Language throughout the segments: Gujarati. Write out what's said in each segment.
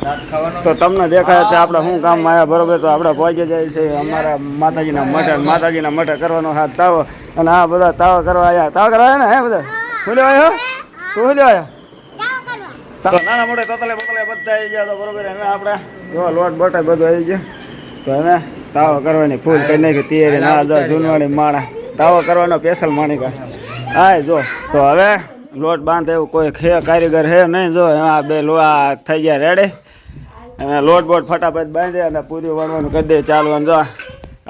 તો તમને દેખાય છે આપણે શું કામમાં આવ્યા બરોબર. તો આપણે પહોંચી જાય છે અમારા માતાજીના મઠે કરવાનો હાથ તાવો. અને આ બધા તાવા કરવા આવ્યા. તાવા કરવા આવ્યા ને હે બધા શું લેવા આવ્યો? તું શું લેવા આવ્યા? તો નાના મોટા તતલે બતલે બધા આવી ગયા. તો બરોબર હવે આપણે જો લોટ બટા બધું આવી ગયો. તો હવે તાવો કરવાની ફૂલ કરી નાખી તૈયારી. ના જો જૂનવાણી માણા તાવો કરવાનો સ્પેશિયલ માણિકા. હા જો તો હવે લોટ બાંધે એવું કોઈ હે કારીગર હે નહીં. જો આ બે લોહા થઈ ગયા રેડી. અને લોટ બોટ ફટાફટ બાંધે અને પૂરી વણવાનું કરી દે ચાલવાનું. જો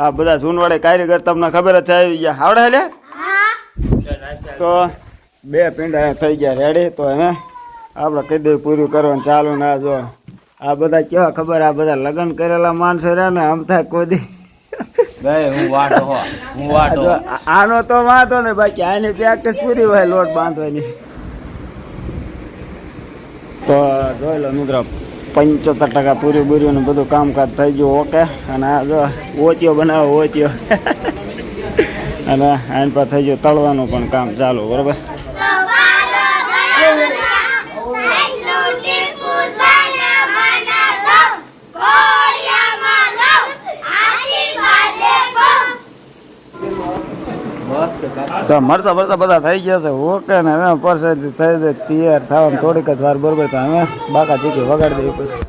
આ બધા જૂનવાડી કારીગર તમને ખબર જ છે આવી ગયા. આવડે લે તો બે પીંડા થઈ ગયા રેડી. તો એને આપણે કહી દઈએ પૂરું કરવાનું ચાલુ. ના જો આ બધા કેવા ખબર આ બધા લગ્ન કરેલા માણસો રહ્યા ને આમ થાય કોઈ દી આનો તો વાંધો ને બાકી આની પ્રેક્ટિસ પૂરી હોય લોટ બાંધવાની. તો જોઈ લો મિત્રો 75% પૂરી બુરી ને બધું કામકાજ થઈ ગયું ઓકે. અને આ જો ઓચિયો બનાવો ઓચિયો અને આની પર થઈ ગયું તળવાનું પણ કામ ચાલુ બરોબર. તો મરતા મરતા બધા થઈ ગયા છે ઓકે ને હવે પરસાદી થઈ જાય તૈયાર થવામાં થોડીક જ વાર બરોબર. તો હવે બાકા ચીકી વગાડી દઈએ પછી.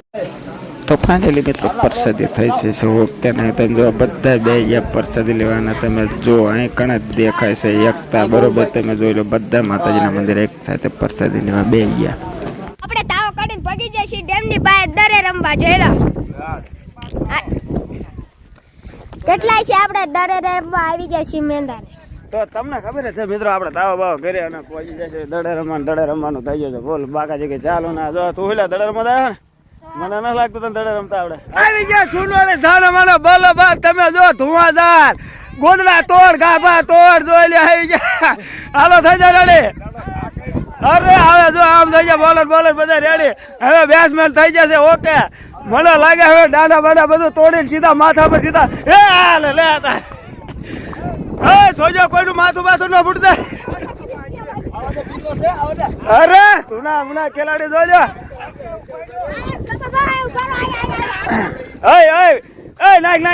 તો ફાઇનલી મિત્રો પરસાદી થઈ છે ઓકે ને તમે જો બધા બે ગયા પરસાદી લેવાના. તમે જો અહીં કણ જ દેખાય છે એકતા બરોબર. તમે જોઈ લો બધા માતાજીના મંદિર એક સાથે પરસાદી લેવા બે ગયા. આપણે તાવ કાઢીને પગી જાય છે ડેમની પાસે દરે રમવા જોઈલા. કેટલાય છે આપણે દરે રમવા આવી ગયા છે મેંદાને. તો તમને ખબર છે મિત્રો આપણે તાવ બાવ કરી અને પહોંચી જાય છે દડે રમવાનું થઈ ગયું છે. બોલ બાકા છે કે ચાલો ના જો તું હેલા દડે રમવા આવ્યો ને મને ન લાગતું તને દડે રમતા આવડે. આવી ગયા છૂનવાળે જાને મને બોલો બા તમે જો ધુઆધાર ગોદડા તોડ ગાભા તોડ જોઈ લે આવી ગયા. હાલો થઈ જાય રેડી. અરે હવે જો આમ થઈ જાય બોલર બધા રેડી. હવે બેટ્સમેન થઈ જશે ઓકે. મને લાગે હવે ડાંડા બાંડા બધું તોડીને સીધા માથા પર સીધા એ હાલે લે જોજો કોઈનું માથું બાથું ન ફૂટતા. અરે તું ના હમણાં ખેલાડી જોજો.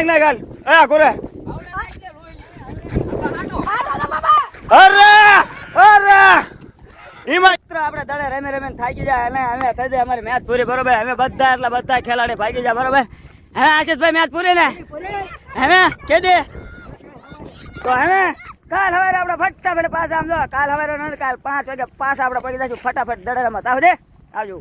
નાખ હાલ કોરે. અરે એમાં આપણે દડે રમે થાકી જાય અને અમે થઈ જાય અમારી મેચ પૂરી બરોબર. અમે બધા એટલે બધા ખેલાડી ભાગી જાય બરોબર. હવે આશીષભાઈ મેચ પૂરી ને હવે કે દે. તો હવે કાલ સવારે આપણે ફટાફટ પાછા આમ જો કાલ સવારે કાલ 5 વાગે પાછા આપણે પડી જઈશું ફટાફટ દડે રમત આવજે આવજો.